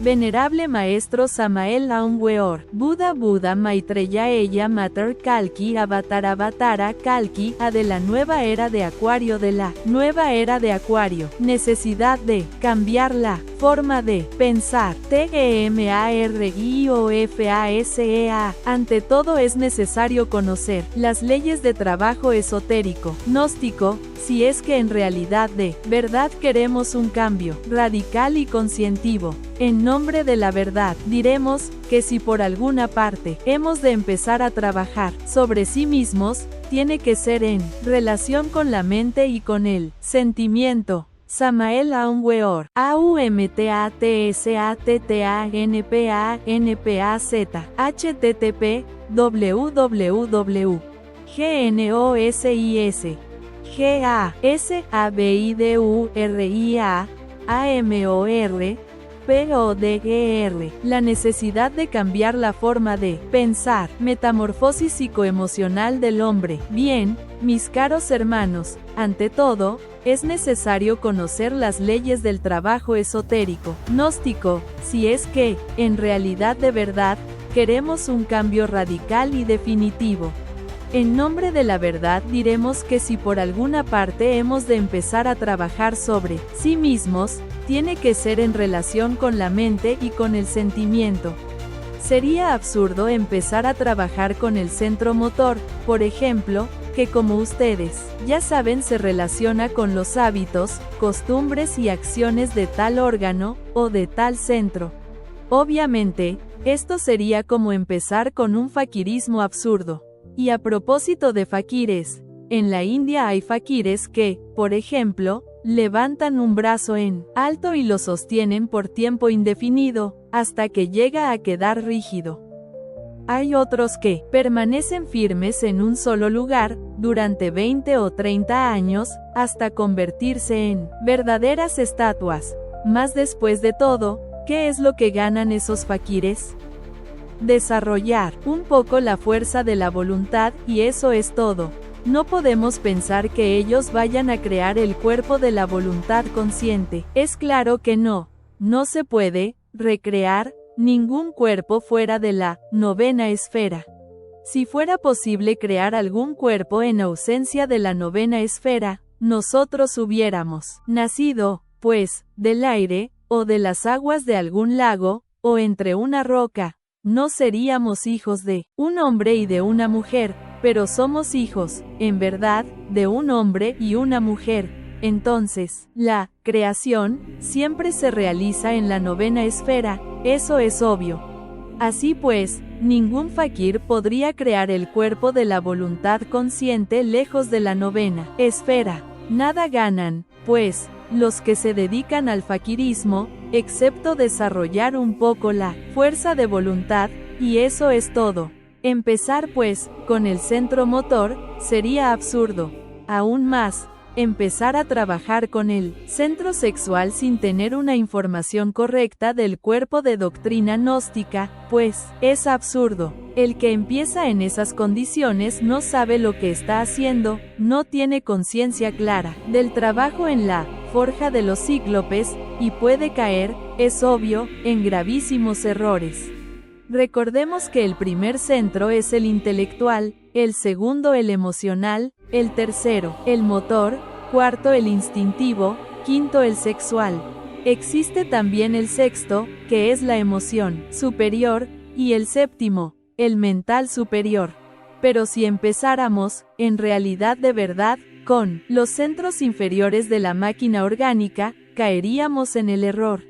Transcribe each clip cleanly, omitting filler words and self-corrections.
Venerable Maestro Samael Aum Weor, Buda Maitreya Ella Mater Kalki Avatara Kalki, A de la nueva era de Acuario, de la nueva era de Acuario, necesidad de cambiar la forma de pensar, TEMARIOFASEA, ante todo es necesario conocer las leyes de trabajo esotérico, gnóstico, si es que en realidad de verdad queremos un cambio radical y conscientivo. En nombre de la verdad, diremos que si por alguna parte hemos de empezar a trabajar sobre sí mismos, tiene que ser en relación con la mente y con el sentimiento. Samael Aum Weor, AUMTATSATTANPANPAZ, http www.GNOSIS La necesidad de cambiar la forma de pensar, metamorfosis psicoemocional del hombre. Bien, mis caros hermanos, ante todo, es necesario conocer las leyes del trabajo esotérico, gnóstico, si es que, en realidad de verdad, queremos un cambio radical y definitivo. En nombre de la verdad diremos que si por alguna parte hemos de empezar a trabajar sobre sí mismos, tiene que ser en relación con la mente y con el sentimiento. Sería absurdo empezar a trabajar con el centro motor, por ejemplo, que como ustedes ya saben se relaciona con los hábitos, costumbres y acciones de tal órgano, o de tal centro. Obviamente, esto sería como empezar con un faquirismo absurdo. Y a propósito de faquires, en la India hay faquires que, por ejemplo, levantan un brazo en alto y lo sostienen por tiempo indefinido, hasta que llega a quedar rígido. Hay otros que permanecen firmes en un solo lugar, durante 20 o 30 años, hasta convertirse en verdaderas estatuas. Mas después de todo, ¿qué es lo que ganan esos faquires? Desarrollar un poco la fuerza de la voluntad, y eso es todo. No podemos pensar que ellos vayan a crear el cuerpo de la voluntad consciente. Es claro que no. No se puede recrear ningún cuerpo fuera de la novena esfera. Si fuera posible crear algún cuerpo en ausencia de la novena esfera, nosotros hubiéramos nacido, pues, del aire, o de las aguas de algún lago, o entre una roca. No seríamos hijos de un hombre y de una mujer, pero somos hijos, en verdad, de un hombre y una mujer. Entonces, la creación siempre se realiza en la novena esfera, eso es obvio. Así pues, ningún fakir podría crear el cuerpo de la voluntad consciente lejos de la novena esfera. Nada ganan, pues, los que se dedican al fakirismo, excepto desarrollar un poco la fuerza de voluntad, y eso es todo. Empezar pues, con el centro motor, sería absurdo. Aún más, empezar a trabajar con el centro sexual sin tener una información correcta del cuerpo de doctrina gnóstica, pues, es absurdo. El que empieza en esas condiciones no sabe lo que está haciendo, no tiene conciencia clara del trabajo en la forja de los cíclopes, y puede caer, es obvio, en gravísimos errores. Recordemos que el primer centro es el intelectual, el segundo el emocional, el tercero, el motor, cuarto el instintivo, quinto el sexual. Existe también el sexto, que es la emoción superior, y el séptimo, el mental superior. Pero si empezáramos, en realidad de verdad, con los centros inferiores de la máquina orgánica, caeríamos en el error.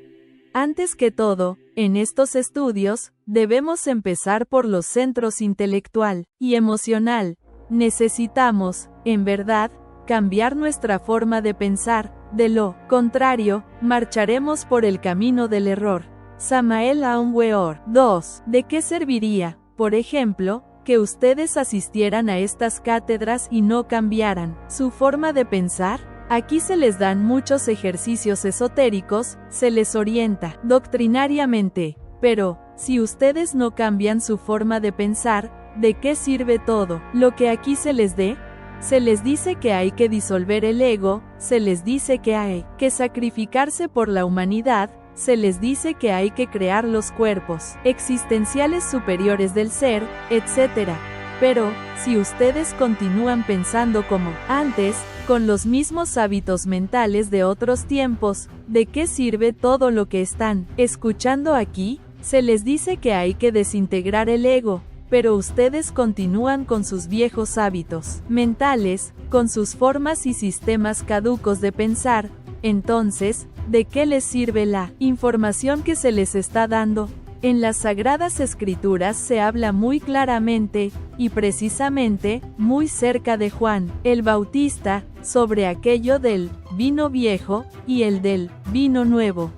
Antes que todo, en estos estudios, debemos empezar por los centros intelectual y emocional. Necesitamos, en verdad, cambiar nuestra forma de pensar, de lo contrario, marcharemos por el camino del error. Samael Aum Weor. 2. ¿De qué serviría, por ejemplo, que ustedes asistieran a estas cátedras y no cambiaran su forma de pensar? Aquí se les dan muchos ejercicios esotéricos, se les orienta doctrinariamente, pero, si ustedes no cambian su forma de pensar, ¿de qué sirve todo lo que aquí se les dé? Se les dice que hay que disolver el ego, se les dice que hay que sacrificarse por la humanidad, se les dice que hay que crear los cuerpos existenciales superiores del ser, etc. Pero, si ustedes continúan pensando como antes, con los mismos hábitos mentales de otros tiempos, ¿de qué sirve todo lo que están escuchando aquí? Se les dice que hay que desintegrar el ego, pero ustedes continúan con sus viejos hábitos mentales, con sus formas y sistemas caducos de pensar. Entonces, ¿de qué les sirve la información que se les está dando? En las Sagradas Escrituras se habla muy claramente, y precisamente, muy cerca de Juan el Bautista, sobre aquello del vino viejo y el del vino nuevo.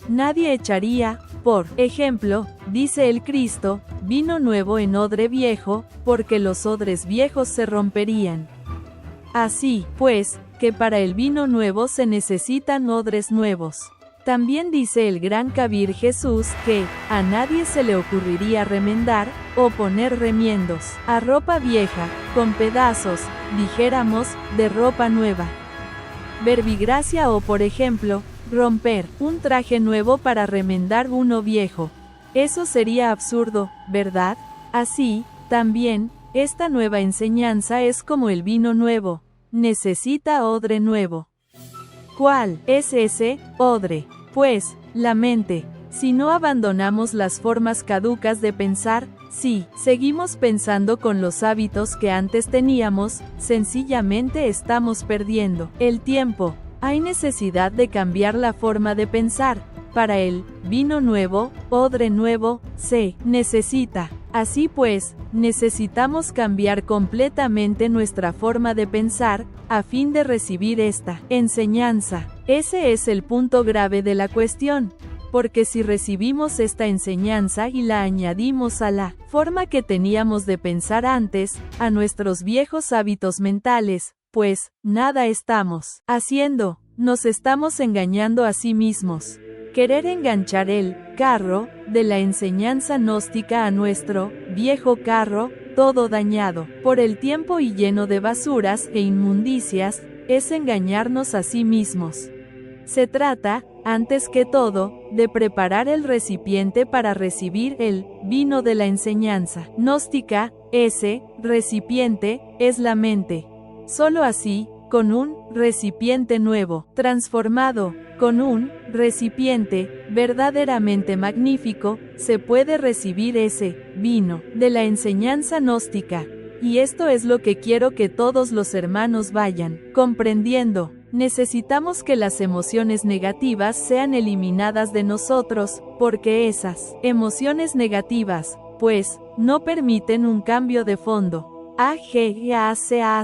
Nadie echaría, por ejemplo, dice el Cristo, vino nuevo en odre viejo, porque los odres viejos se romperían. Así, pues, que para el vino nuevo se necesitan odres nuevos. También dice el gran Kabir Jesús que a nadie se le ocurriría remendar o poner remiendos a ropa vieja, con pedazos, dijéramos, de ropa nueva. Verbigracia o por ejemplo, romper un traje nuevo para remendar uno viejo. Eso sería absurdo, ¿verdad? Así, también, esta nueva enseñanza es como el vino nuevo. Necesita odre nuevo. ¿Cuál es ese odre? Pues, la mente. Si no abandonamos las formas caducas de pensar, si seguimos pensando con los hábitos que antes teníamos, sencillamente estamos perdiendo el tiempo. Hay necesidad de cambiar la forma de pensar. Para el vino nuevo, odre nuevo, se necesita. Así pues, necesitamos cambiar completamente nuestra forma de pensar, a fin de recibir esta enseñanza. Ese es el punto grave de la cuestión. Porque si recibimos esta enseñanza y la añadimos a la forma que teníamos de pensar antes, a nuestros viejos hábitos mentales, pues, nada estamos haciendo, nos estamos engañando a sí mismos. Querer enganchar el carro de la enseñanza gnóstica a nuestro viejo carro, todo dañado por el tiempo y lleno de basuras e inmundicias, es engañarnos a sí mismos. Se trata, antes que todo, de preparar el recipiente para recibir el vino de la enseñanza gnóstica. Ese recipiente es la mente. Solo así, con un recipiente nuevo, transformado, con un recipiente verdaderamente magnífico, se puede recibir ese vino de la enseñanza gnóstica. Y esto es lo que quiero que todos los hermanos vayan comprendiendo. Necesitamos que las emociones negativas sean eliminadas de nosotros, porque esas emociones negativas, pues, no permiten un cambio de fondo. AGACAC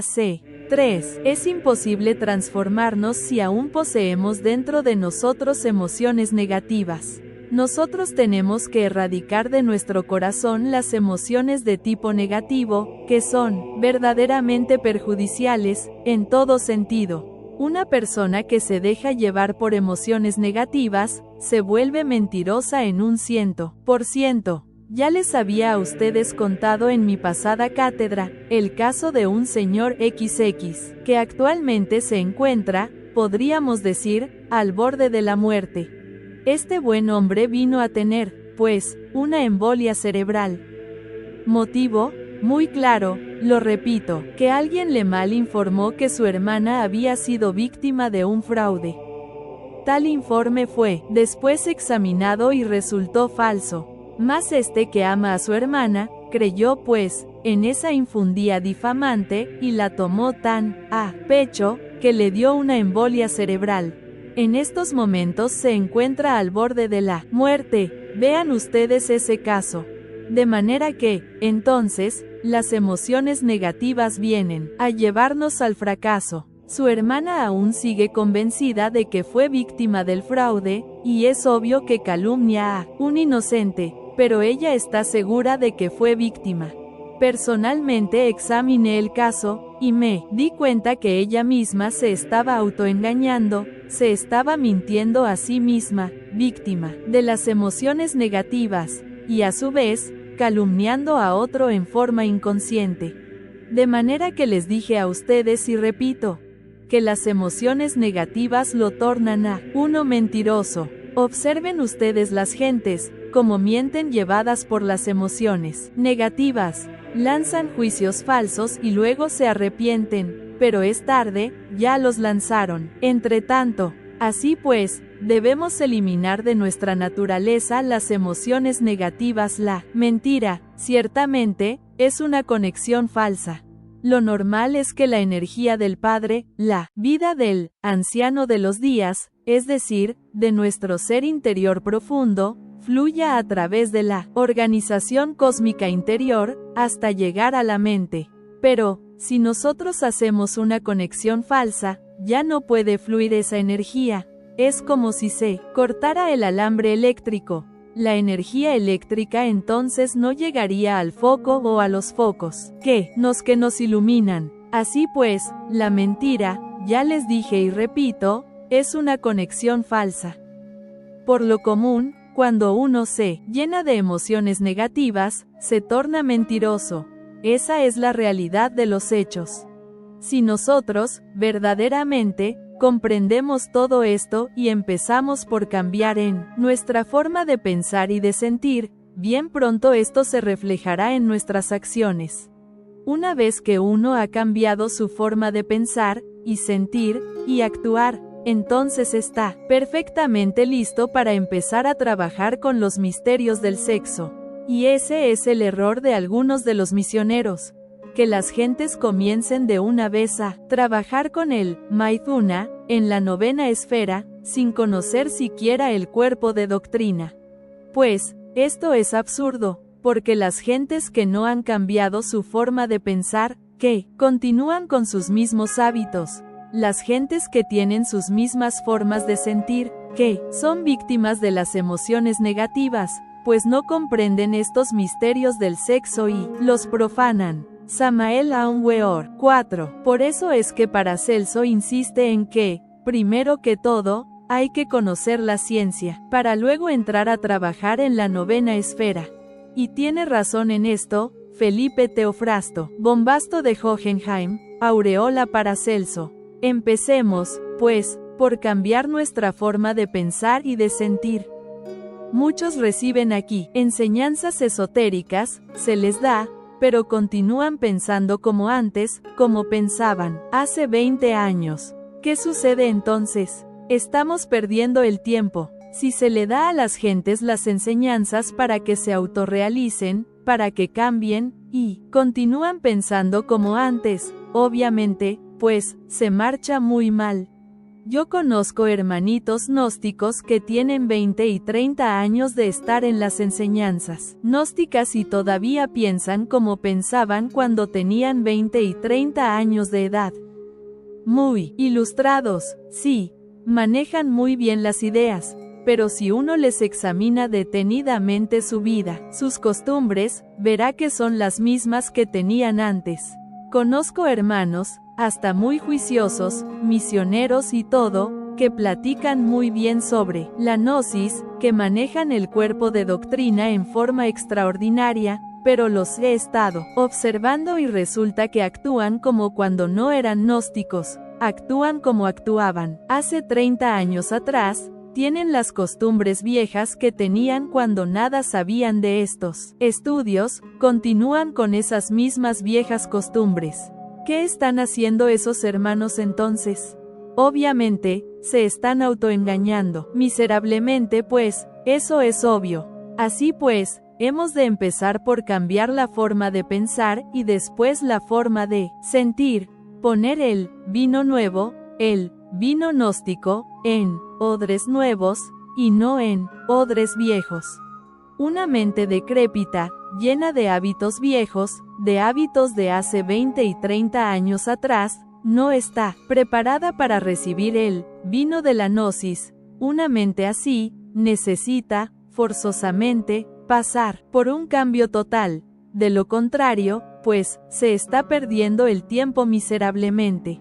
3. Es imposible transformarnos si aún poseemos dentro de nosotros emociones negativas. Nosotros tenemos que erradicar de nuestro corazón las emociones de tipo negativo, que son verdaderamente perjudiciales, en todo sentido. Una persona que se deja llevar por emociones negativas, se vuelve mentirosa en un 100%. Ya les había a ustedes contado en mi pasada cátedra, el caso de un señor XX, que actualmente se encuentra, podríamos decir, al borde de la muerte. Este buen hombre vino a tener, pues, una embolia cerebral. Motivo, muy claro, lo repito, que alguien le mal informó que su hermana había sido víctima de un fraude. Tal informe fue, después examinado y resultó falso. Mas este que ama a su hermana, creyó pues, en esa infundía difamante, y la tomó tan a pecho, que le dio una embolia cerebral. En estos momentos se encuentra al borde de la muerte. Vean ustedes ese caso. De manera que, entonces, las emociones negativas vienen a llevarnos al fracaso. Su hermana aún sigue convencida de que fue víctima del fraude, y es obvio que calumnia a un inocente, pero ella está segura de que fue víctima. Personalmente examiné el caso, y me di cuenta que ella misma se estaba autoengañando, se estaba mintiendo a sí misma, víctima de las emociones negativas, y a su vez, calumniando a otro en forma inconsciente. De manera que les dije a ustedes y repito, que las emociones negativas lo tornan a uno mentiroso. Observen ustedes las gentes, como mienten llevadas por las emociones negativas, lanzan juicios falsos y luego se arrepienten, pero es tarde, ya los lanzaron. Entre tanto, así pues, debemos eliminar de nuestra naturaleza las emociones negativas. La mentira, ciertamente, es una conexión falsa. Lo normal es que la energía del Padre, la vida del anciano de los días, es decir, de nuestro ser interior profundo, fluya a través de la organización cósmica interior, hasta llegar a la mente. Pero, si nosotros hacemos una conexión falsa, ya no puede fluir esa energía. Es como si se cortara el alambre eléctrico. La energía eléctrica entonces no llegaría al foco o a los focos que nos iluminan. Así pues, la mentira, ya les dije y repito, es una conexión falsa. Por lo común, cuando uno se llena de emociones negativas, se torna mentiroso. Esa es la realidad de los hechos. Si nosotros, verdaderamente, comprendemos todo esto y empezamos por cambiar en nuestra forma de pensar y de sentir, bien pronto esto se reflejará en nuestras acciones. Una vez que uno ha cambiado su forma de pensar, y sentir, y actuar, entonces está perfectamente listo para empezar a trabajar con los misterios del sexo. Y ese es el error de algunos de los misioneros. Que las gentes comiencen de una vez a trabajar con el Maithuna, en la novena esfera, sin conocer siquiera el cuerpo de doctrina. Pues, esto es absurdo, porque las gentes que no han cambiado su forma de pensar, que continúan con sus mismos hábitos, las gentes que tienen sus mismas formas de sentir, que son víctimas de las emociones negativas, pues no comprenden estos misterios del sexo y los profanan. Samael Aun Weor 4. Por eso es que Paracelso insiste en que, primero que todo, hay que conocer la ciencia, para luego entrar a trabajar en la novena esfera. Y tiene razón en esto, Felipe Teofrasto, Bombasto de Hohenheim, aureola Paracelso. Empecemos, pues, por cambiar nuestra forma de pensar y de sentir. Muchos reciben aquí enseñanzas esotéricas, se les da, pero continúan pensando como antes, como pensaban hace 20 años. ¿Qué sucede entonces? Estamos perdiendo el tiempo. Si se le da a las gentes las enseñanzas para que se autorrealicen, para que cambien, y continúan pensando como antes, obviamente, pues, se marcha muy mal. Yo conozco hermanitos gnósticos que tienen 20 y 30 años de estar en las enseñanzas gnósticas y todavía piensan como pensaban cuando tenían 20 y 30 años de edad. Muy ilustrados, sí, manejan muy bien las ideas, pero si uno les examina detenidamente su vida, sus costumbres, verá que son las mismas que tenían antes. Conozco hermanos, hasta muy juiciosos, misioneros y todo, que platican muy bien sobre la gnosis, que manejan el cuerpo de doctrina en forma extraordinaria, pero los he estado observando y resulta que actúan como cuando no eran gnósticos, actúan como actuaban hace 30 años atrás, tienen las costumbres viejas que tenían cuando nada sabían de estos estudios, continúan con esas mismas viejas costumbres. ¿Qué están haciendo esos hermanos entonces? Obviamente, se están autoengañando, miserablemente pues, eso es obvio. Así pues, hemos de empezar por cambiar la forma de pensar y después la forma de sentir, poner el vino nuevo, el vino gnóstico, en odres nuevos, y no en odres viejos. Una mente decrépita, llena de hábitos viejos, de hábitos de hace 20 y 30 años atrás, no está preparada para recibir el vino de la gnosis. Una mente así, necesita, forzosamente, pasar por un cambio total. De lo contrario, pues, se está perdiendo el tiempo miserablemente.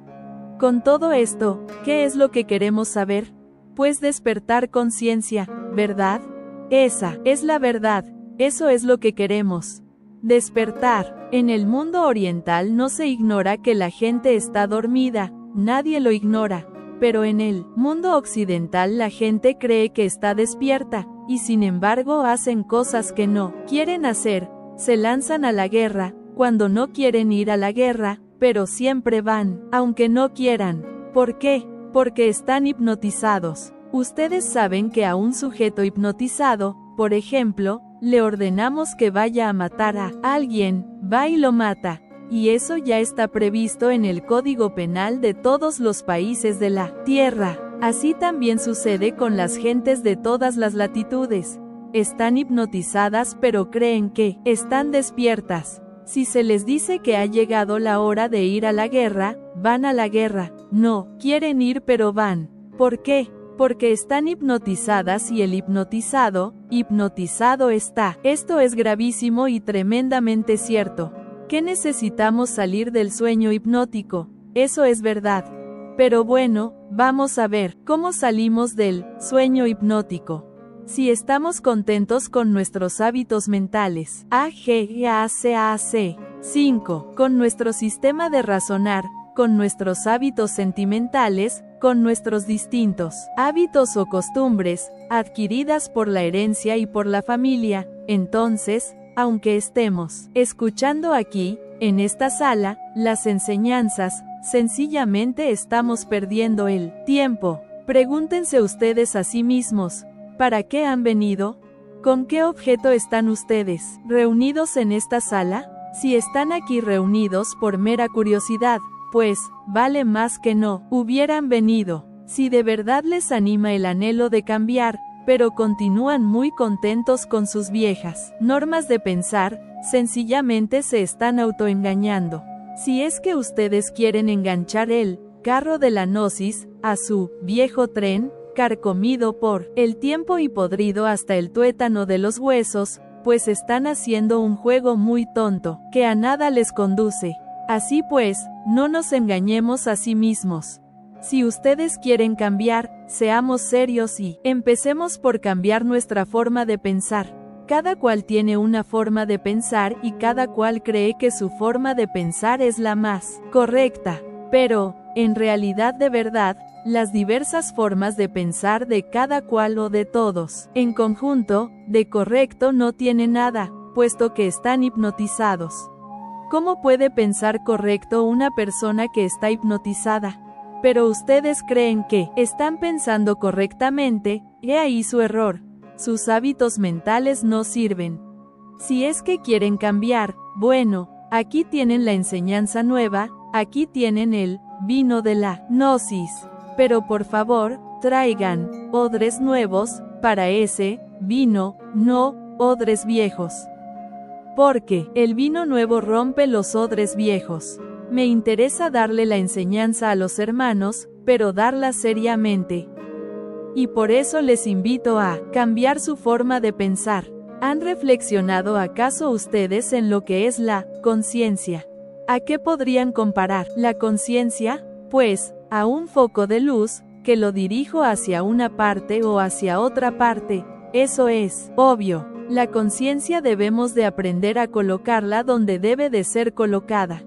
Con todo esto, ¿qué es lo que queremos saber? Pues despertar conciencia, ¿verdad? Esa es la verdad, eso es lo que queremos. Despertar. En el mundo oriental no se ignora que la gente está dormida, nadie lo ignora, pero en el mundo occidental la gente cree que está despierta, y sin embargo hacen cosas que no quieren hacer, se lanzan a la guerra, cuando no quieren ir a la guerra, pero siempre van, aunque no quieran. ¿Por qué? Porque están hipnotizados. Ustedes saben que a un sujeto hipnotizado, por ejemplo, le ordenamos que vaya a matar a alguien, va y lo mata. Y eso ya está previsto en el Código Penal de todos los países de la Tierra. Así también sucede con las gentes de todas las latitudes. Están hipnotizadas pero creen que están despiertas. Si se les dice que ha llegado la hora de ir a la guerra, van a la guerra. No quieren ir pero van. ¿Por qué? Porque están hipnotizadas y el hipnotizado está. Esto es gravísimo y tremendamente cierto. ¿Qué necesitamos salir del sueño hipnótico? Eso es verdad. Pero bueno, vamos a ver cómo salimos del sueño hipnótico. Si estamos contentos con nuestros hábitos mentales, AGACAC. 5. Con nuestro sistema de razonar, con nuestros hábitos sentimentales, con nuestros distintos hábitos o costumbres, adquiridas por la herencia y por la familia, entonces, aunque estemos escuchando aquí, en esta sala, las enseñanzas, sencillamente estamos perdiendo el tiempo. Pregúntense ustedes a sí mismos, ¿para qué han venido? ¿Con qué objeto están ustedes reunidos en esta sala? Si están aquí reunidos por mera curiosidad, pues, vale más que no hubieran venido. Si de verdad les anima el anhelo de cambiar, pero continúan muy contentos con sus viejas normas de pensar, sencillamente se están autoengañando. Si es que ustedes quieren enganchar el carro de la gnosis a su viejo tren, carcomido por el tiempo y podrido hasta el tuétano de los huesos, pues están haciendo un juego muy tonto, que a nada les conduce. Así pues, no nos engañemos a sí mismos. Si ustedes quieren cambiar, seamos serios y empecemos por cambiar nuestra forma de pensar. Cada cual tiene una forma de pensar y cada cual cree que su forma de pensar es la más correcta. Pero, en realidad de verdad, las diversas formas de pensar de cada cual o de todos, en conjunto, de correcto no tiene nada, puesto que están hipnotizados. ¿Cómo puede pensar correcto una persona que está hipnotizada? Pero ustedes creen que están pensando correctamente, he ahí su error. Sus hábitos mentales no sirven. Si es que quieren cambiar, bueno, aquí tienen la enseñanza nueva, aquí tienen el vino de la gnosis. Pero por favor, traigan odres nuevos para ese vino, no odres viejos. Porque el vino nuevo rompe los odres viejos. Me interesa darle la enseñanza a los hermanos, pero darla seriamente. Y por eso les invito a cambiar su forma de pensar. ¿Han reflexionado acaso ustedes en lo que es la conciencia? ¿A qué podrían comparar la conciencia? Pues, a un foco de luz, que lo dirijo hacia una parte o hacia otra parte. Eso es obvio. La conciencia debemos de aprender a colocarla donde debe de ser colocada.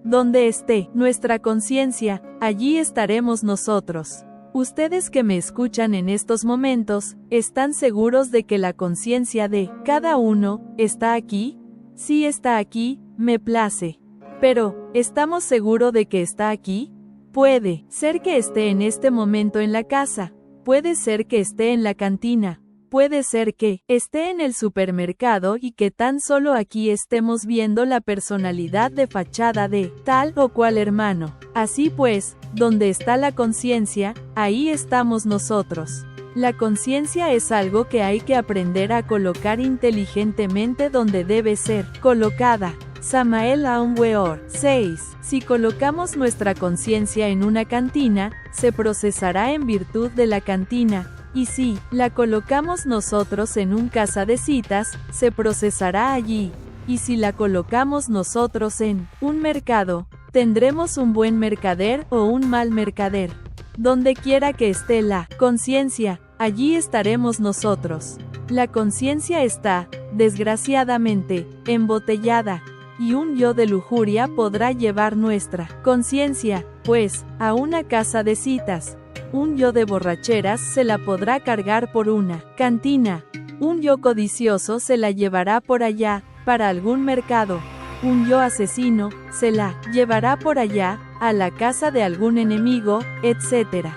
Donde esté nuestra conciencia, allí estaremos nosotros. Ustedes que me escuchan en estos momentos, ¿están seguros de que la conciencia de cada uno está aquí? Sí está aquí, me place. Pero, ¿estamos seguros de que está aquí? Puede ser que esté en este momento en la casa, puede ser que esté en la cantina, puede ser que esté en el supermercado y que tan solo aquí estemos viendo la personalidad de fachada de tal o cual hermano. Así pues, donde está la conciencia, ahí estamos nosotros. La conciencia es algo que hay que aprender a colocar inteligentemente donde debe ser colocada. Samael Aun Weor. 6. Si colocamos nuestra conciencia en una cantina, se procesará en virtud de la cantina. Y si la colocamos nosotros en un casa de citas, se procesará allí. Y si la colocamos nosotros en un mercado, tendremos un buen mercader o un mal mercader. Donde quiera que esté la conciencia, allí estaremos nosotros. La conciencia está, desgraciadamente, embotellada, y un yo de lujuria podrá llevar nuestra conciencia pues, a una casa de citas. Un yo de borracheras se la podrá cargar por una cantina. Un yo codicioso se la llevará por allá, para algún mercado. Un yo asesino se la llevará por allá, a la casa de algún enemigo, etc.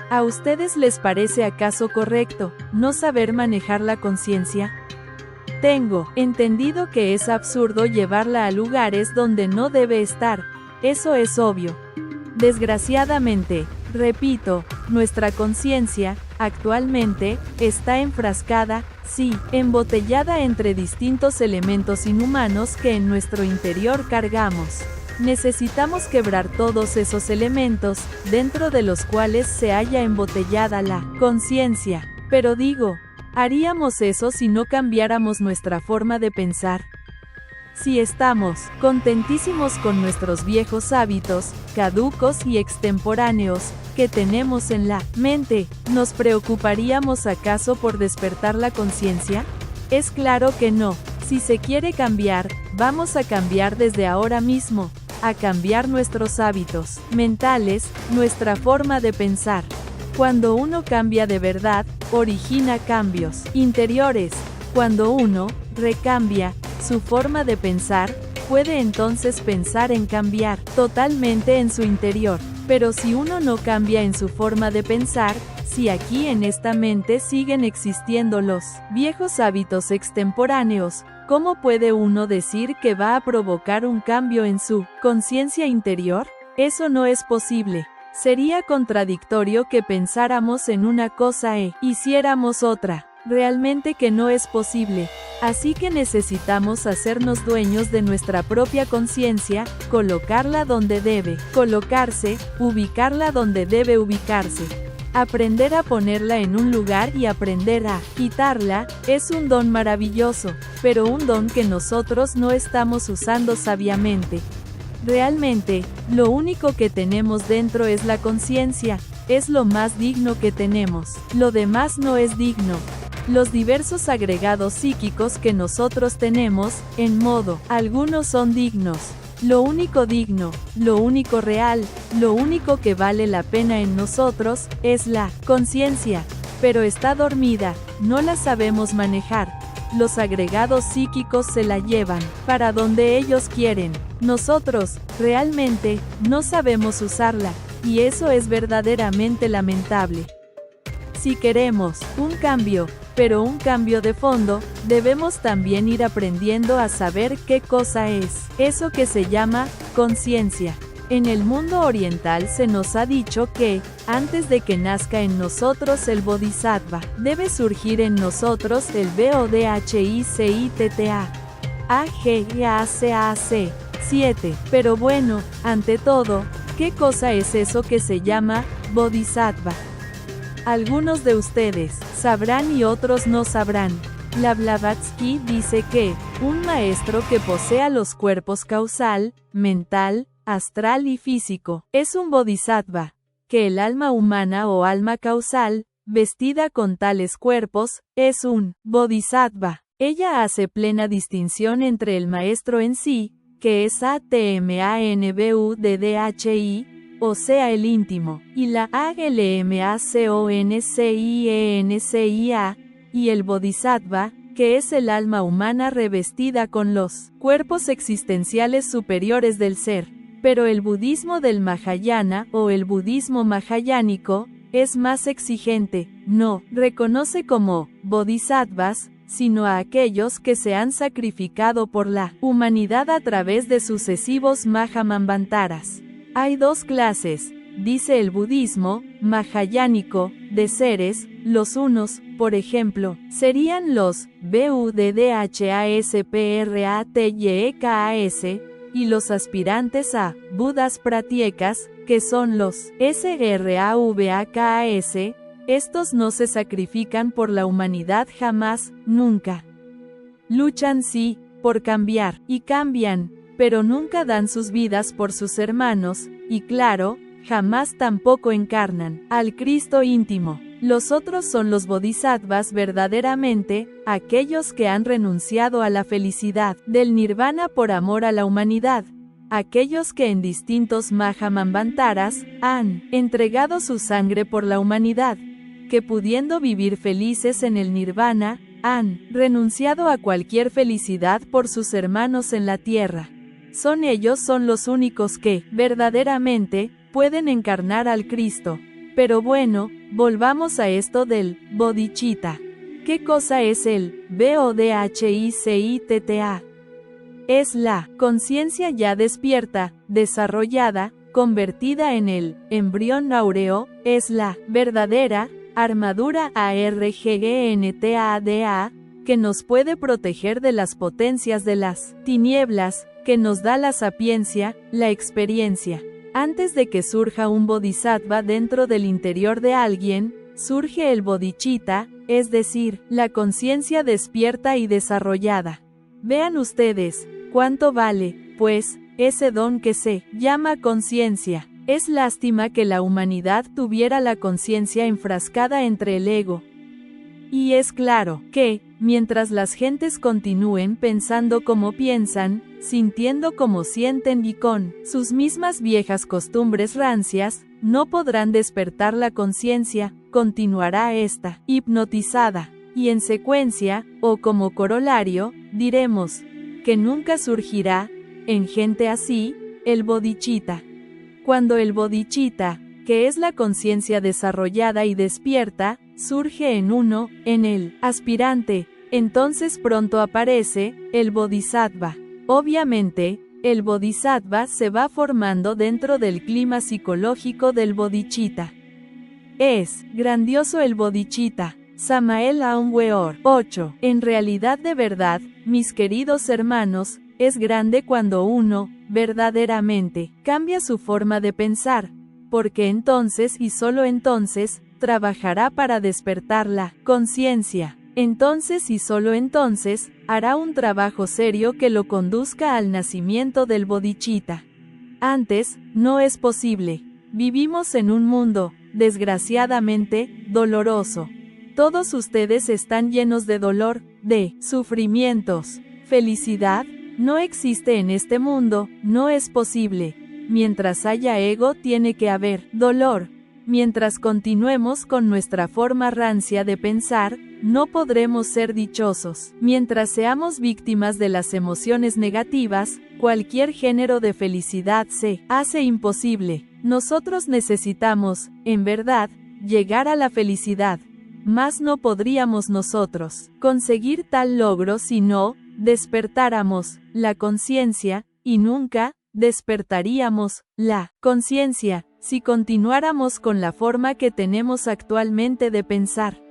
¿A ustedes les parece acaso correcto no saber manejar la conciencia? Tengo entendido que es absurdo llevarla a lugares donde no debe estar. Eso es obvio. Desgraciadamente, repito, nuestra conciencia, actualmente, está enfrascada, sí, embotellada entre distintos elementos inhumanos que en nuestro interior cargamos. Necesitamos quebrar todos esos elementos, dentro de los cuales se halla embotellada la conciencia. Pero digo, ¿haríamos eso si no cambiáramos nuestra forma de pensar? Si estamos contentísimos con nuestros viejos hábitos, caducos y extemporáneos, que tenemos en la mente, ¿nos preocuparíamos acaso por despertar la conciencia? Es claro que no. Si se quiere cambiar, vamos a cambiar desde ahora mismo, a cambiar nuestros hábitos mentales, nuestra forma de pensar. Cuando uno cambia de verdad, origina cambios interiores. Cuando uno recambia su forma de pensar, puede entonces pensar en cambiar totalmente en su interior. Pero si uno no cambia en su forma de pensar, si aquí en esta mente siguen existiendo los viejos hábitos extemporáneos, ¿cómo puede uno decir que va a provocar un cambio en su conciencia interior? Eso no es posible. Sería contradictorio que pensáramos en una cosa e hiciéramos otra. Realmente que no es posible. Así que necesitamos hacernos dueños de nuestra propia conciencia, colocarla donde debe colocarse, ubicarla donde debe ubicarse. Aprender a ponerla en un lugar y aprender a quitarla, es un don maravilloso, pero un don que nosotros no estamos usando sabiamente. Realmente, lo único que tenemos dentro es la conciencia, es lo más digno que tenemos, lo demás no es digno. Los diversos agregados psíquicos que nosotros tenemos, en modo, algunos son dignos. Lo único digno, lo único real, lo único que vale la pena en nosotros, es la conciencia. Pero está dormida, no la sabemos manejar. Los agregados psíquicos se la llevan, para donde ellos quieren. Nosotros, realmente, no sabemos usarla, y eso es verdaderamente lamentable. Si queremos un cambio, pero un cambio de fondo, debemos también ir aprendiendo a saber qué cosa es eso que se llama conciencia. En el mundo oriental se nos ha dicho que, antes de que nazca en nosotros el Bodhisattva, debe surgir en nosotros el Bodhisattva. AGACAC 7. Pero bueno, ante todo, ¿qué cosa es eso que se llama Bodhisattva? Algunos de ustedes sabrán y otros no sabrán. La Blavatsky dice que, un maestro que posea los cuerpos causal, mental, astral y físico, es un bodhisattva, que el alma humana o alma causal, vestida con tales cuerpos, es un bodhisattva. Ella hace plena distinción entre el maestro en sí, que es Atmanbudhi, o sea el íntimo, y la Almaconcienia, y el bodhisattva, que es el alma humana revestida con los cuerpos existenciales superiores del ser. Pero el budismo del Mahayana, o el budismo mahayánico, es más exigente, no reconoce como bodhisattvas, sino a aquellos que se han sacrificado por la humanidad a través de sucesivos Mahamanvantaras. Hay dos clases, dice el budismo mahayánico, de seres. Los unos, por ejemplo, serían los Buddhaspratyekas, y los aspirantes a Budas Pratyekas, que son los Sravakas. Estos no se sacrifican por la humanidad jamás, nunca. Luchan sí, por cambiar, y cambian, pero nunca dan sus vidas por sus hermanos, y claro, jamás tampoco encarnan al Cristo íntimo. Los otros son los bodhisattvas verdaderamente, aquellos que han renunciado a la felicidad del nirvana por amor a la humanidad. aquellos que en distintos Mahamanvantaras han entregado su sangre por la humanidad, que pudiendo vivir felices en el nirvana, han renunciado a cualquier felicidad por sus hermanos en la tierra. Ellos son los únicos que, verdaderamente, pueden encarnar al Cristo. Pero bueno, volvamos a esto del bodhicitta. ¿Qué cosa es el bodhicitta? Es la conciencia ya despierta, desarrollada, convertida en el embrión áureo, es la verdadera armadura ARGGNTADA, que nos puede proteger de las potencias de las tinieblas, que nos da la sapiencia, la experiencia. Antes de que surja un bodhisattva dentro del interior de alguien, surge el bodhicitta, es decir, la conciencia despierta y desarrollada. Vean ustedes, cuánto vale, pues, ese don que se llama conciencia. Es lástima que la humanidad tuviera la conciencia enfrascada entre el ego. Y es claro que, mientras las gentes continúen pensando como piensan, sintiendo como sienten y con sus mismas viejas costumbres rancias, no podrán despertar la conciencia, continuará esta hipnotizada. Y en secuencia, o como corolario, diremos que nunca surgirá, en gente así, el bodhicitta. Cuando el bodhicitta, que es la conciencia desarrollada y despierta, surge en uno, en el aspirante, entonces pronto aparece el bodhisattva. Obviamente, el bodhisattva se va formando dentro del clima psicológico del bodhicitta. Es grandioso el bodhicitta. Samael Aun Weor. 8. En realidad de verdad, mis queridos hermanos, es grande cuando uno, verdaderamente, cambia su forma de pensar, porque entonces y solo entonces, trabajará para despertar la conciencia. Entonces y solo entonces, hará un trabajo serio que lo conduzca al nacimiento del bodhicitta. Antes, no es posible. Vivimos en un mundo, desgraciadamente, doloroso. Todos ustedes están llenos de dolor, de sufrimientos. Felicidad no existe en este mundo, no es posible. Mientras haya ego tiene que haber dolor. Mientras continuemos con nuestra forma rancia de pensar, no podremos ser dichosos. Mientras seamos víctimas de las emociones negativas, cualquier género de felicidad se hace imposible. Nosotros necesitamos, en verdad, llegar a la felicidad. Mas no podríamos nosotros conseguir tal logro si no despertáramos la conciencia, y nunca despertaríamos la conciencia si continuáramos con la forma que tenemos actualmente de pensar.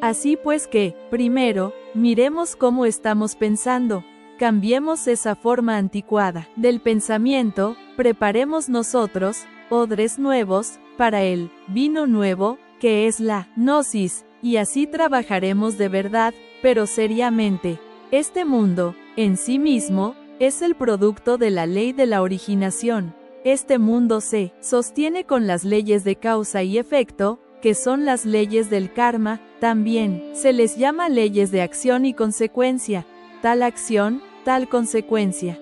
Así pues que, primero, miremos cómo estamos pensando, cambiemos esa forma anticuada del pensamiento, preparemos nosotros odres nuevos para el vino nuevo, que es la gnosis, y así trabajaremos de verdad, pero seriamente. Este mundo, en sí mismo, es el producto de la ley de la originación. Este mundo se sostiene con las leyes de causa y efecto, que son las leyes del karma. También se les llama leyes de acción y consecuencia. Tal acción, tal consecuencia.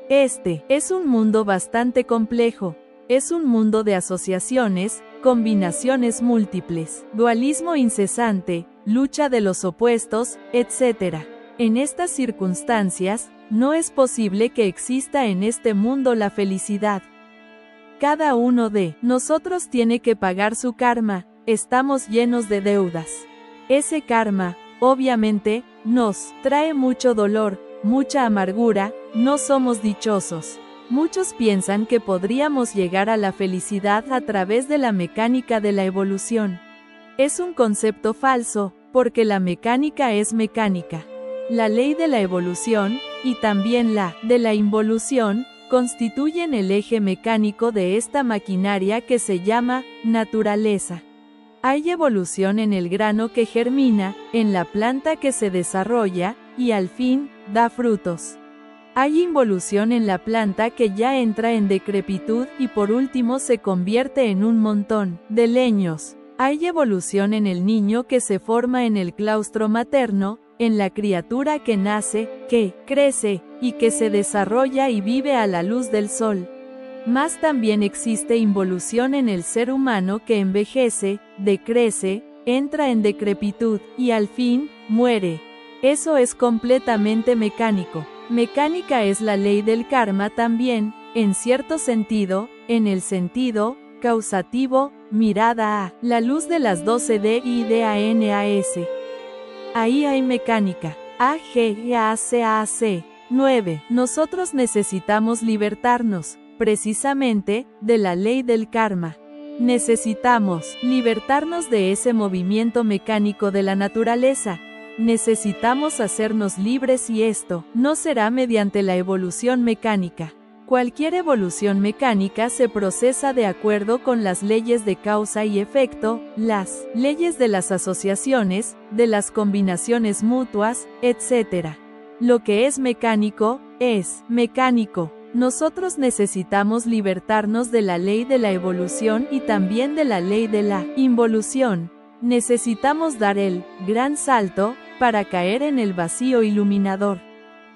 Este es un mundo bastante complejo. Es un mundo de asociaciones, combinaciones múltiples, dualismo incesante, lucha de los opuestos, etc. En estas circunstancias, no es posible que exista en este mundo la felicidad. Cada uno de nosotros tiene que pagar su karma, estamos llenos de deudas. Ese karma, obviamente, nos trae mucho dolor, mucha amargura, no somos dichosos. Muchos piensan que podríamos llegar a la felicidad a través de la mecánica de la evolución. Es un concepto falso, porque la mecánica es mecánica. La ley de la evolución, y también la de la involución, constituyen el eje mecánico de esta maquinaria que se llama naturaleza. Hay evolución en el grano que germina, en la planta que se desarrolla, y al fin, da frutos. Hay involución en la planta que ya entra en decrepitud y por último se convierte en un montón de leños. Hay evolución en el niño que se forma en el claustro materno, en la criatura que nace, que crece, y que se desarrolla y vive a la luz del sol. Mas también existe involución en el ser humano que envejece, decrece, entra en decrepitud, y al fin, muere. Eso es completamente mecánico. Mecánica es la ley del karma también, en cierto sentido, en el sentido causativo, mirada a la luz de las 12D y DANAS. Ahí hay mecánica. AGACAC. 9. Nosotros necesitamos libertarnos, precisamente, de la ley del karma. Necesitamos libertarnos de ese movimiento mecánico de la naturaleza. Necesitamos hacernos libres y esto no será mediante la evolución mecánica. Cualquier evolución mecánica se procesa de acuerdo con las leyes de causa y efecto, las leyes de las asociaciones, de las combinaciones mutuas, etc. Lo que es mecánico, es mecánico. Nosotros necesitamos libertarnos de la ley de la evolución y también de la ley de la involución. Necesitamos dar el gran salto para caer en el vacío iluminador.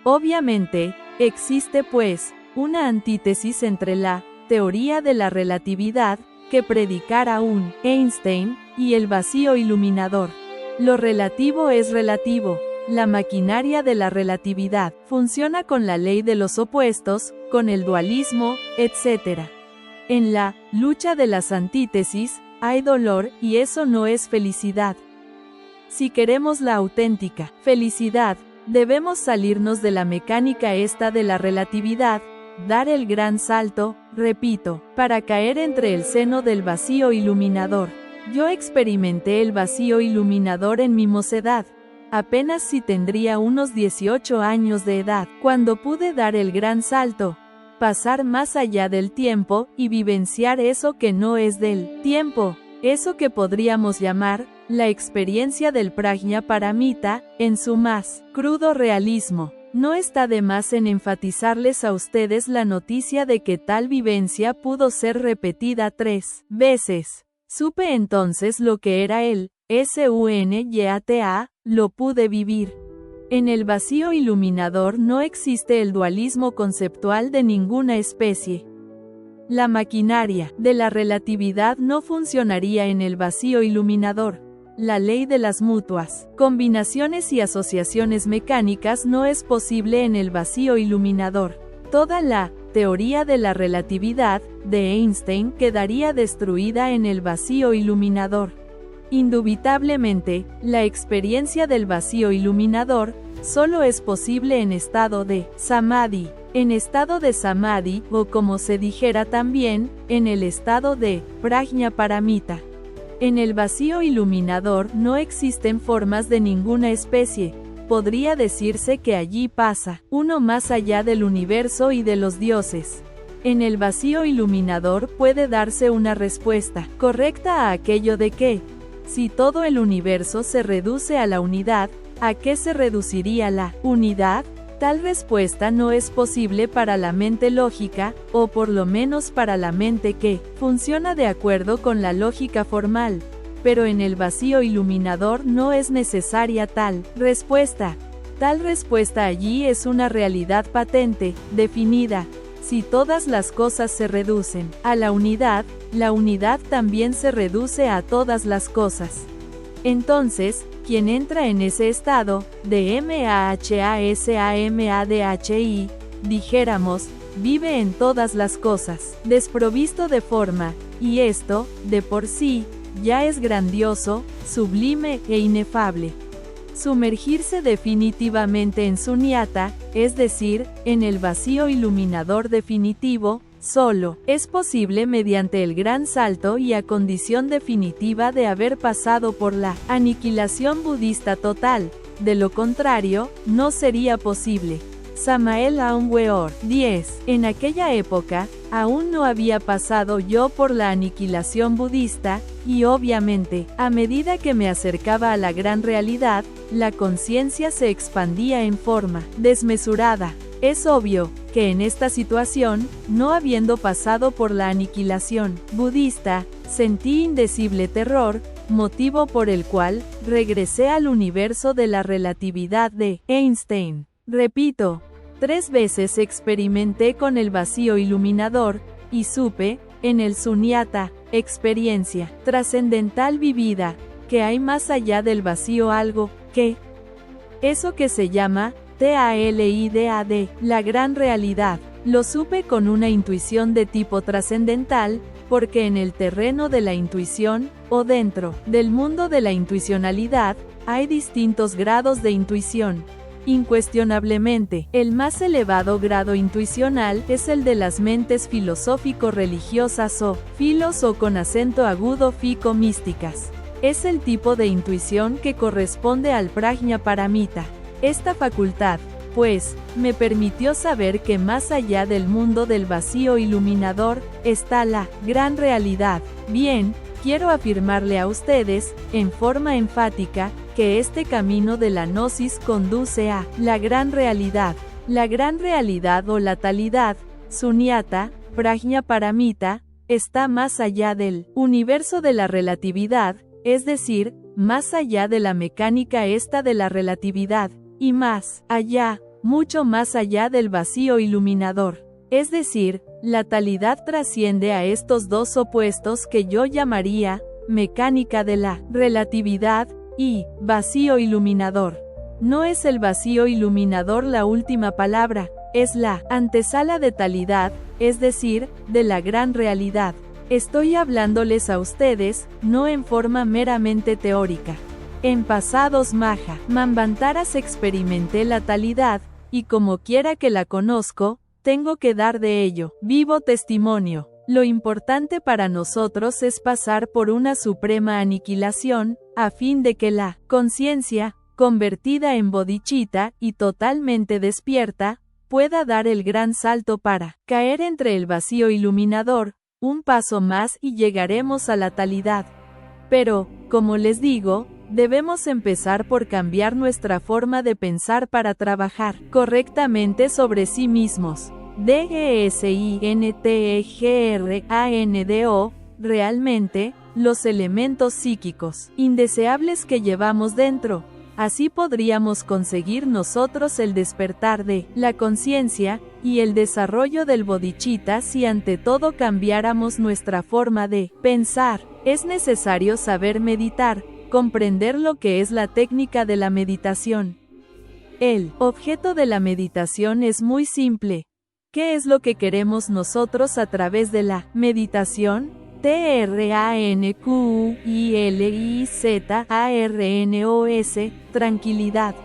Obviamente, existe pues una antítesis entre la teoría de la relatividad, que predicara un Einstein, y el vacío iluminador. Lo relativo es relativo. La maquinaria de la relatividad funciona con la ley de los opuestos, con el dualismo, etc. En la lucha de las antítesis, hay dolor, y eso no es felicidad. Si queremos la auténtica felicidad, debemos salirnos de la mecánica esta de la relatividad, dar el gran salto, repito, para caer entre el seno del vacío iluminador. Yo experimenté el vacío iluminador en mi mocedad, apenas si tendría unos 18 años de edad, cuando pude dar el gran salto, pasar más allá del tiempo y vivenciar eso que no es del tiempo, eso que podríamos llamar la experiencia del Prajna Paramita, en su más crudo realismo. No está de más en enfatizarles a ustedes la noticia de que tal vivencia pudo ser repetida 3 veces. Supe entonces lo que era el SUNYATA, lo pude vivir. En el vacío iluminador no existe el dualismo conceptual de ninguna especie. La maquinaria de la relatividad no funcionaría en el vacío iluminador. La ley de las mutuas combinaciones y asociaciones mecánicas no es posible en el vacío iluminador. Toda la teoría de la relatividad de Einstein quedaría destruida en el vacío iluminador. Indubitablemente, la experiencia del vacío iluminador solo es posible en estado de samadhi. En estado de samadhi, o como se dijera también, en el estado de prajna paramita. En el vacío iluminador no existen formas de ninguna especie. Podría decirse que allí pasa uno más allá del universo y de los dioses. En el vacío iluminador puede darse una respuesta correcta a aquello de que, si todo el universo se reduce a la unidad, ¿a qué se reduciría la unidad? Tal respuesta no es posible para la mente lógica, o por lo menos para la mente que funciona de acuerdo con la lógica formal. Pero en el vacío iluminador no es necesaria tal respuesta. Tal respuesta allí es una realidad patente, definida. Si todas las cosas se reducen a la unidad también se reduce a todas las cosas. Entonces, quien entra en ese estado, de MAHASAMADHI, dijéramos, vive en todas las cosas, desprovisto de forma, y esto, de por sí, ya es grandioso, sublime e inefable. Sumergirse definitivamente en sunyata, es decir, en el vacío iluminador definitivo, solo es posible mediante el gran salto y a condición definitiva de haber pasado por la aniquilación budista total. De lo contrario, no sería posible. Samael Aun Weor. 10. En aquella época, aún no había pasado yo por la aniquilación budista, y obviamente, a medida que me acercaba a la gran realidad, la conciencia se expandía en forma desmesurada. Es obvio que en esta situación, no habiendo pasado por la aniquilación budista, sentí indecible terror, motivo por el cual regresé al universo de la relatividad de Einstein. Repito, 3 veces experimenté con el vacío iluminador, y supe, en el Sunyata, experiencia trascendental vivida, que hay más allá del vacío algo, que eso que se llama TALIDAD, la gran realidad. Lo supe con una intuición de tipo trascendental, porque en el terreno de la intuición, o dentro del mundo de la intuicionalidad, hay distintos grados de intuición. Incuestionablemente, el más elevado grado intuicional es el de las mentes filosófico-religiosas o filos o con acento agudo fico-místicas. Es el tipo de intuición que corresponde al prajna paramita. Esta facultad, pues, me permitió saber que más allá del mundo del vacío iluminador, está la gran realidad. Bien, quiero afirmarle a ustedes, en forma enfática, que este camino de la gnosis conduce a la gran realidad. La gran realidad o la talidad, Sunyata, prajna paramita, está más allá del universo de la relatividad, es decir, más allá de la mecánica esta de la relatividad, y más allá, mucho más allá del vacío iluminador. Es decir, la talidad trasciende a estos dos opuestos que yo llamaría mecánica de la relatividad y vacío iluminador. No es el vacío iluminador la última palabra, es la antesala de talidad, es decir, de la gran realidad. Estoy hablándoles a ustedes, no en forma meramente teórica. En pasados Maha Manvantaras experimenté la talidad, y como quiera que la conozco, tengo que dar de ello vivo testimonio. Lo importante para nosotros es pasar por una suprema aniquilación, a fin de que la conciencia, convertida en bodhicitta y totalmente despierta, pueda dar el gran salto para caer entre el vacío iluminador, un paso más y llegaremos a la talidad. Pero, como les digo, debemos empezar por cambiar nuestra forma de pensar para trabajar correctamente sobre sí mismos. DGSINTEGRANDO, realmente, los elementos psíquicos indeseables que llevamos dentro. Así podríamos conseguir nosotros el despertar de la conciencia y el desarrollo del bodhicitta si ante todo cambiáramos nuestra forma de pensar. Es necesario saber meditar, comprender lo que es la técnica de la meditación. El objeto de la meditación es muy simple. ¿Qué es lo que queremos nosotros a través de la meditación? TRANQUILIZARNOS, tranquilidad.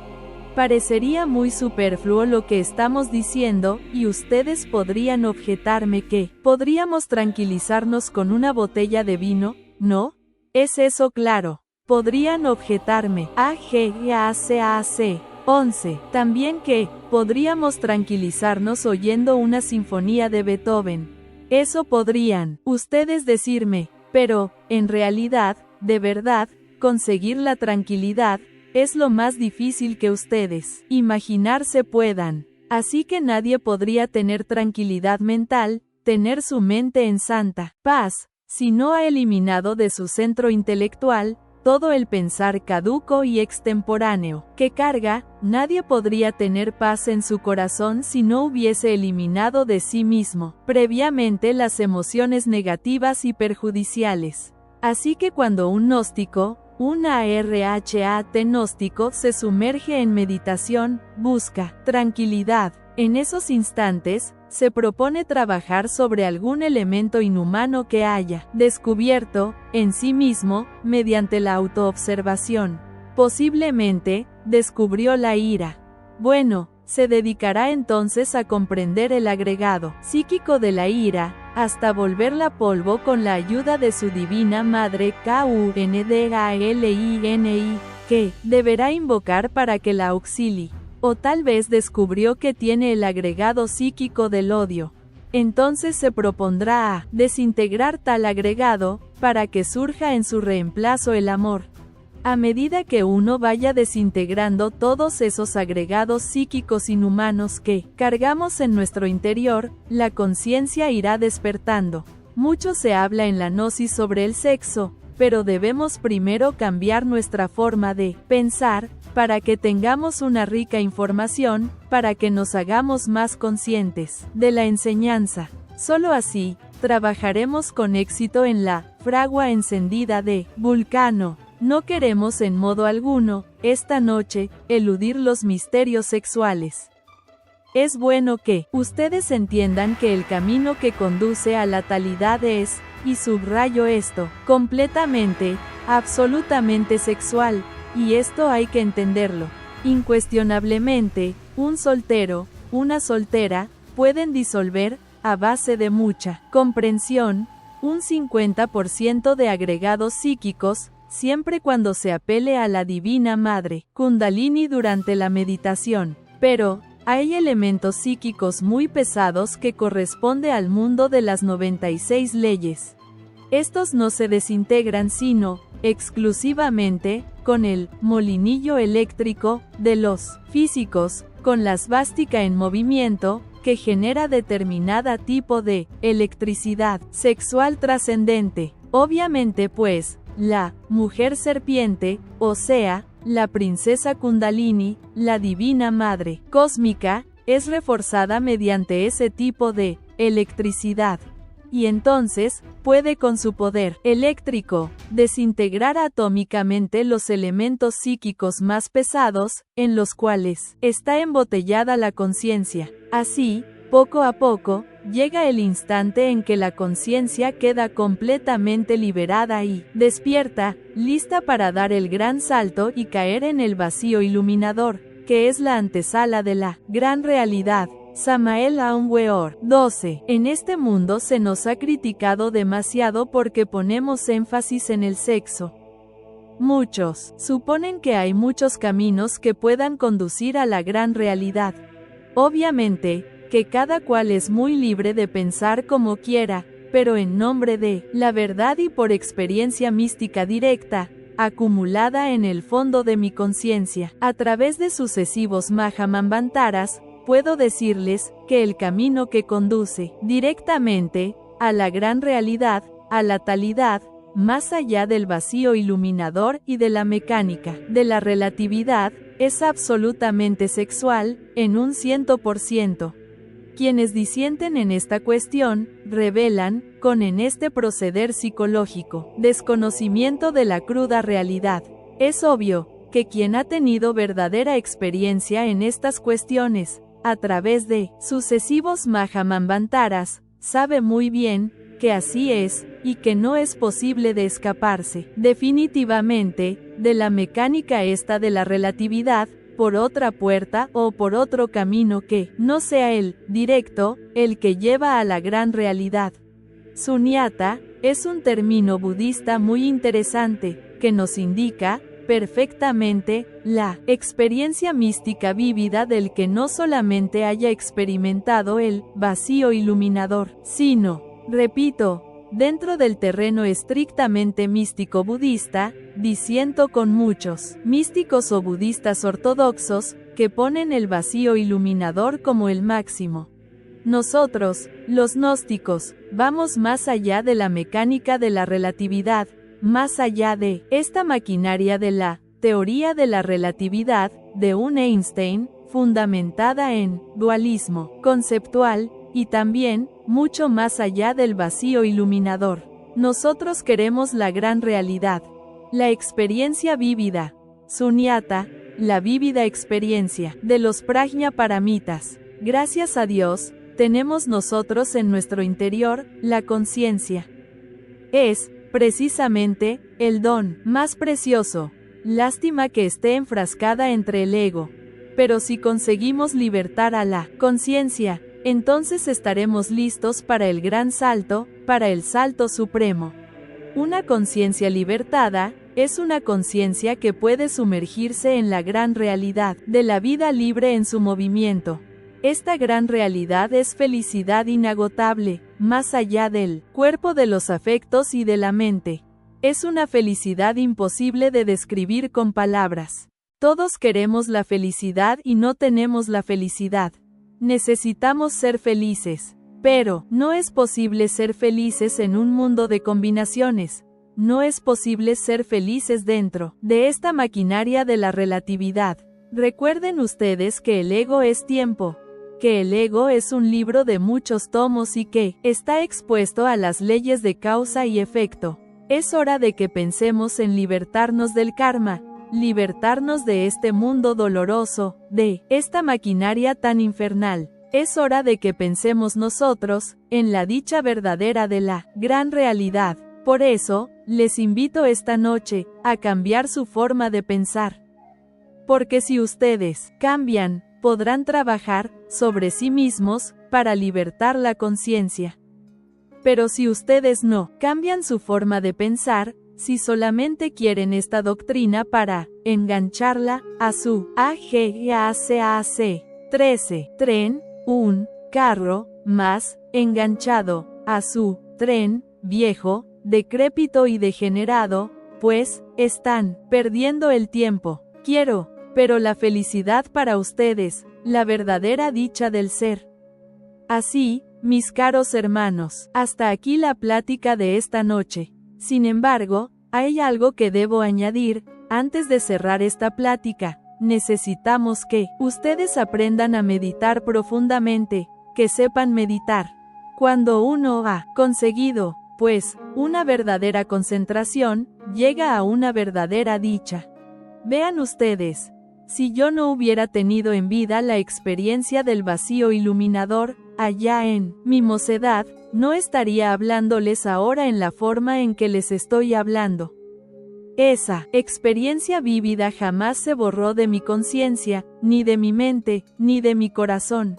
Parecería muy superfluo lo que estamos diciendo, y ustedes podrían objetarme que podríamos tranquilizarnos con una botella de vino, ¿no? ¿Es eso claro? Podrían objetarme, AGACAC. 11. También que, podríamos tranquilizarnos oyendo una sinfonía de Beethoven. Eso podrían ustedes decirme, pero, en realidad, de verdad, conseguir la tranquilidad, es lo más difícil que ustedes imaginarse puedan. Así que nadie podría tener tranquilidad mental, tener su mente en santa paz, si no ha eliminado de su centro intelectual todo el pensar caduco y extemporáneo que carga. Nadie podría tener paz en su corazón si no hubiese eliminado de sí mismo previamente las emociones negativas y perjudiciales. Así que cuando un gnóstico, un ARHAT gnóstico se sumerge en meditación, busca tranquilidad. En esos instantes, se propone trabajar sobre algún elemento inhumano que haya descubierto en sí mismo, mediante la autoobservación. Posiblemente, descubrió la ira. Bueno, se dedicará entonces a comprender el agregado psíquico de la ira, hasta volverla polvo con la ayuda de su divina madre KUNDALINI, que deberá invocar para que la auxilie. O tal vez descubrió que tiene el agregado psíquico del odio. Entonces se propondrá a desintegrar tal agregado, para que surja en su reemplazo el amor. A medida que uno vaya desintegrando todos esos agregados psíquicos inhumanos que cargamos en nuestro interior, la conciencia irá despertando. Mucho se habla en la gnosis sobre el sexo, pero debemos primero cambiar nuestra forma de pensar, para que tengamos una rica información, para que nos hagamos más conscientes de la enseñanza. Solo así, trabajaremos con éxito en la fragua encendida de Vulcano. No queremos en modo alguno, esta noche, eludir los misterios sexuales. Es bueno que ustedes entiendan que el camino que conduce a la talidad es, y subrayo esto, completamente, absolutamente sexual, y esto hay que entenderlo. Incuestionablemente, un soltero, una soltera, pueden disolver, a base de mucha comprensión, un 50% de agregados psíquicos, siempre cuando se apele a la Divina Madre, Kundalini durante la meditación. Pero, hay elementos psíquicos muy pesados que corresponde al mundo de las 96 leyes. Estos no se desintegran sino, exclusivamente, con el molinillo eléctrico de los físicos, con la svástica en movimiento, que genera determinada tipo de electricidad sexual trascendente. Obviamente pues, la mujer serpiente, o sea, la princesa Kundalini, la divina madre cósmica, es reforzada mediante ese tipo de electricidad. Y entonces, puede con su poder eléctrico, desintegrar atómicamente los elementos psíquicos más pesados, en los cuales está embotellada la conciencia. Así, poco a poco, llega el instante en que la conciencia queda completamente liberada y despierta, lista para dar el gran salto y caer en el vacío iluminador, que es la antesala de la gran realidad. Samael Aun Weor. 12. En este mundo se nos ha criticado demasiado porque ponemos énfasis en el sexo. Muchos suponen que hay muchos caminos que puedan conducir a la gran realidad. Obviamente, que cada cual es muy libre de pensar como quiera, pero en nombre de la verdad y por experiencia mística directa, acumulada en el fondo de mi conciencia, a través de sucesivos Mahamanvantaras, puedo decirles que el camino que conduce directamente a la gran realidad, a la talidad, más allá del vacío iluminador y de la mecánica, de la relatividad, es absolutamente sexual, en un 100%. Quienes disienten en esta cuestión, revelan, en este proceder psicológico, desconocimiento de la cruda realidad. Es obvio, que quien ha tenido verdadera experiencia en estas cuestiones, a través de sucesivos Mahamanvantaras, sabe muy bien, que así es, y que no es posible de escaparse, definitivamente, de la mecánica esta de la relatividad, por otra puerta o por otro camino que no sea el directo, el que lleva a la gran realidad. Sunyata es un término budista muy interesante, que nos indica, perfectamente, la experiencia mística vívida del que no solamente haya experimentado el vacío iluminador, sino, repito, dentro del terreno estrictamente místico budista, disiento con muchos místicos o budistas ortodoxos, que ponen el vacío iluminador como el máximo. Nosotros, los gnósticos, vamos más allá de la mecánica de la relatividad, más allá de esta maquinaria de la teoría de la relatividad, de un Einstein, fundamentada en dualismo conceptual, y también, mucho más allá del vacío iluminador. Nosotros queremos la gran realidad, la experiencia vívida, Sunyata, la vívida experiencia de los Prajna Paramitas. Gracias a Dios, tenemos nosotros en nuestro interior, la conciencia. Es, precisamente, el don más precioso. Lástima que esté enfrascada entre el ego. Pero si conseguimos libertar a la conciencia, entonces estaremos listos para el gran salto, para el salto supremo. Una conciencia libertada, es una conciencia que puede sumergirse en la gran realidad de la vida libre en su movimiento. Esta gran realidad es felicidad inagotable, más allá del cuerpo de los afectos y de la mente. Es una felicidad imposible de describir con palabras. Todos queremos la felicidad y no tenemos la felicidad. Necesitamos ser felices, pero no es posible ser felices en un mundo de combinaciones. no es posible ser felices dentro de esta maquinaria de la relatividad. Recuerden ustedes que el ego es tiempo, que el ego es un libro de muchos tomos y que está expuesto a las leyes de causa y efecto. Es hora de que pensemos en libertarnos del karma, libertarnos de este mundo doloroso, de esta maquinaria tan infernal. Es hora de que pensemos nosotros en la dicha verdadera de la gran realidad. Por eso, les invito esta noche a cambiar su forma de pensar. Porque si ustedes cambian, podrán trabajar sobre sí mismos para libertar la conciencia. Pero si ustedes no cambian su forma de pensar, si solamente quieren esta doctrina para engancharla a su AGACAC 13 tren, un carro más enganchado a su tren viejo, decrépito y degenerado, pues están perdiendo el tiempo. Pero la felicidad para ustedes, la verdadera dicha del ser. Así, mis caros hermanos, hasta aquí la plática de esta noche. Sin embargo, hay algo que debo añadir, antes de cerrar esta plática. Necesitamos que ustedes aprendan a meditar profundamente, que sepan meditar. Cuando uno ha conseguido, pues, una verdadera concentración, llega a una verdadera dicha. Vean ustedes, si yo no hubiera tenido en vida la experiencia del vacío iluminador, allá en mi mocedad, no estaría hablándoles ahora en la forma en que les estoy hablando. Esa experiencia vívida jamás se borró de mi conciencia, ni de mi mente, ni de mi corazón.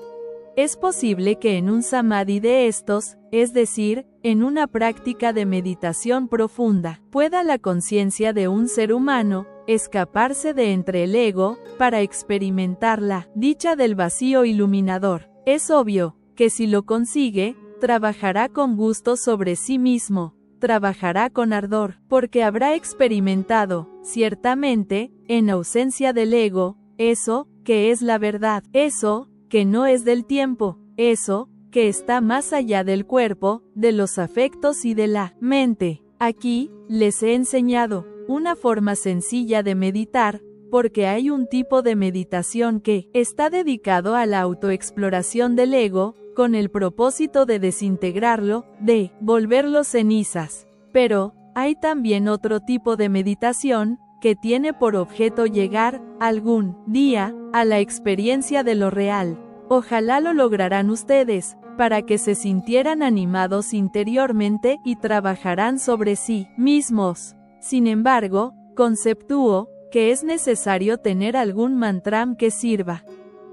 Es posible que en un samadhi de estos, es decir, en una práctica de meditación profunda, pueda la conciencia de un ser humano escaparse de entre el ego para experimentar la dicha del vacío iluminador. Es obvio que si lo consigue, trabajará con gusto sobre sí mismo, trabajará con ardor, porque habrá experimentado, ciertamente, en ausencia del ego, eso que es la verdad, eso que no es del tiempo, eso que está más allá del cuerpo, de los afectos y de la mente. Aquí, les he enseñado una forma sencilla de meditar, porque hay un tipo de meditación que está dedicado a la autoexploración del ego, con el propósito de desintegrarlo, de volverlo cenizas. Pero, hay también otro tipo de meditación, que tiene por objeto llegar, algún día, a la experiencia de lo real. Ojalá lo lograrán ustedes, para que se sintieran animados interiormente y trabajarán sobre sí mismos. Sin embargo, conceptúo que es necesario tener algún mantram que sirva.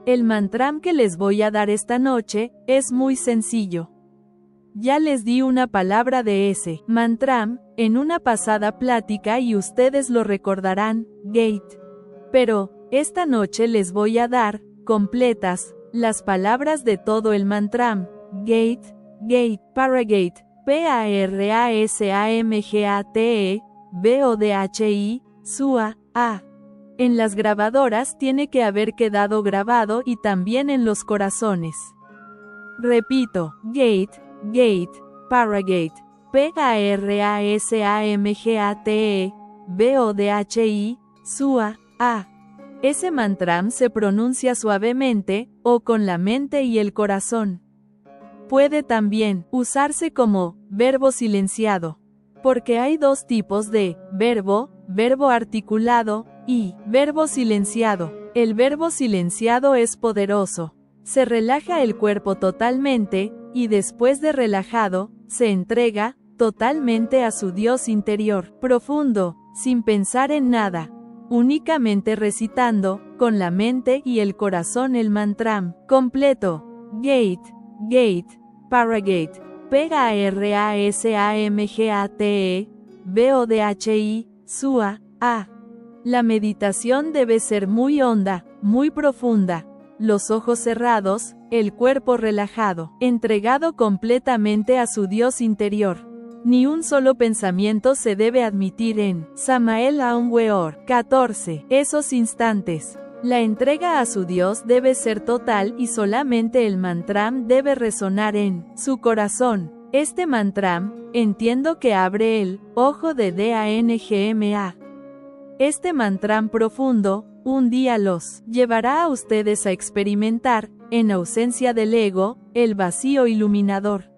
El mantram que les voy a dar esta noche es muy sencillo. Ya les di una palabra de ese mantram en una pasada plática y ustedes lo recordarán, gate. Pero, esta noche les voy a dar, completas, las palabras de todo el mantram, gate, paragate, PARASAMGATE, BODHI, SUA, A. En las grabadoras tiene que haber quedado grabado y también en los corazones. Repito, gate, paragate, PARASAMGATE, BODHI, SUA, A. Ese mantram se pronuncia suavemente, o con la mente y el corazón. Puede también usarse como verbo silenciado, porque hay dos tipos de verbo articulado, y verbo silenciado. El verbo silenciado es poderoso. Se relaja el cuerpo totalmente, y después de relajado, se entrega totalmente a su Dios interior, profundo, sin pensar en nada, únicamente recitando, con la mente y el corazón el mantram completo, gate, paragate, PARASAMGATE, BODHI, SUA, A. La meditación debe ser muy honda, muy profunda, los ojos cerrados, el cuerpo relajado, entregado completamente a su Dios interior. Ni un solo pensamiento se debe admitir en Samael Aun Weor 14. Esos instantes. La entrega a su Dios debe ser total y solamente el mantram debe resonar en su corazón. Este mantram, entiendo que abre el ojo de DANGMA. Este mantram profundo, un día los llevará a ustedes a experimentar, en ausencia del ego, el vacío iluminador.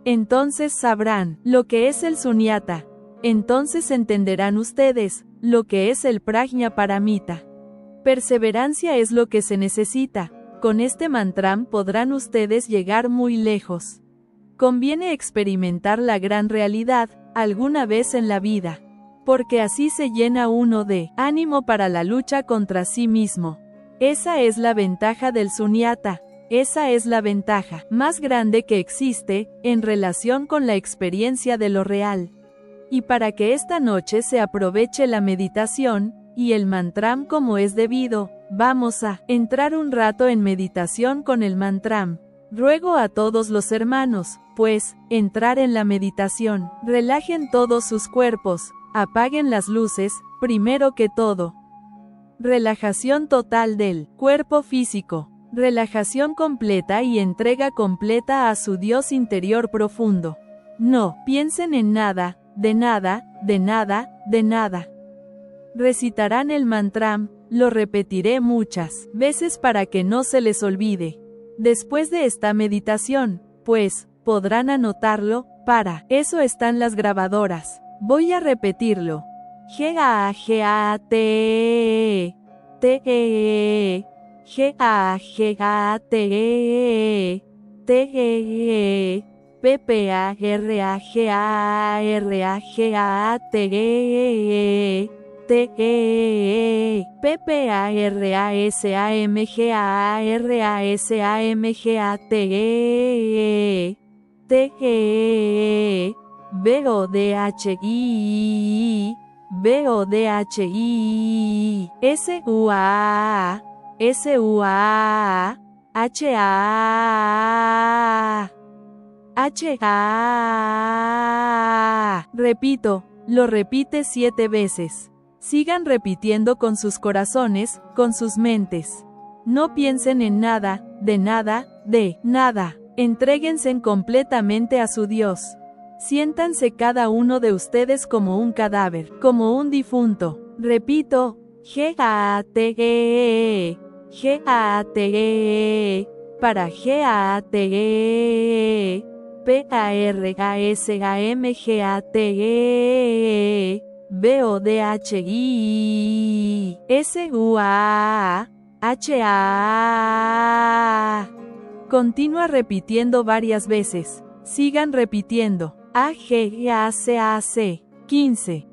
Entonces sabrán lo que es el sunyata. Entonces entenderán ustedes lo que es el prajna paramita. Perseverancia es lo que se necesita. Con este mantram podrán ustedes llegar muy lejos. Conviene experimentar la gran realidad, alguna vez en la vida. Porque así se llena uno de ánimo para la lucha contra sí mismo. Esa es la ventaja del sunyata. Esa es la ventaja más grande que existe, en relación con la experiencia de lo real. Y para que esta noche se aproveche la meditación, y el mantram como es debido, vamos a entrar un rato en meditación con el mantram. Ruego a todos los hermanos, pues, entrar en la meditación. Relajen todos sus cuerpos, apaguen las luces, primero que todo. Relajación total del cuerpo físico. Relajación completa y entrega completa a su Dios interior profundo. No piensen en nada, de nada, de nada, de nada. Recitarán el mantram, lo repetiré muchas veces para que no se les olvide. Después de esta meditación, pues, podrán anotarlo, para eso están las grabadoras. Voy a repetirlo. G-A-G-A-T-E, T-E-E, G-A-G-A-T-E, T-E-E, P-P-A-R-A-G-A-R-A-G-A-T-E, T-E-E, P-P-A-R-A-S-A-M-G-A-R-A-S-A-M-G-A-T-E, T-E-E, B-O-D-H-I, B-O-D-H-I, S-U-A, S-U-A, H-A, H-A. Repito, lo repite 7 veces. Sigan repitiendo con sus corazones, con sus mentes. No piensen en nada, de nada, de nada. Entréguense completamente a su Dios. Siéntanse cada uno de ustedes como un cadáver, como un difunto. Repito, G-A-T-E, G-A-T-E, para G-A-T-E, P-A-R-A-S-A-M-G-A-T-E, B-O-D-H-I, S-U-A, H-A. Continúa repitiendo varias veces. Sigan repitiendo. A-G-A-C-A-C. 15.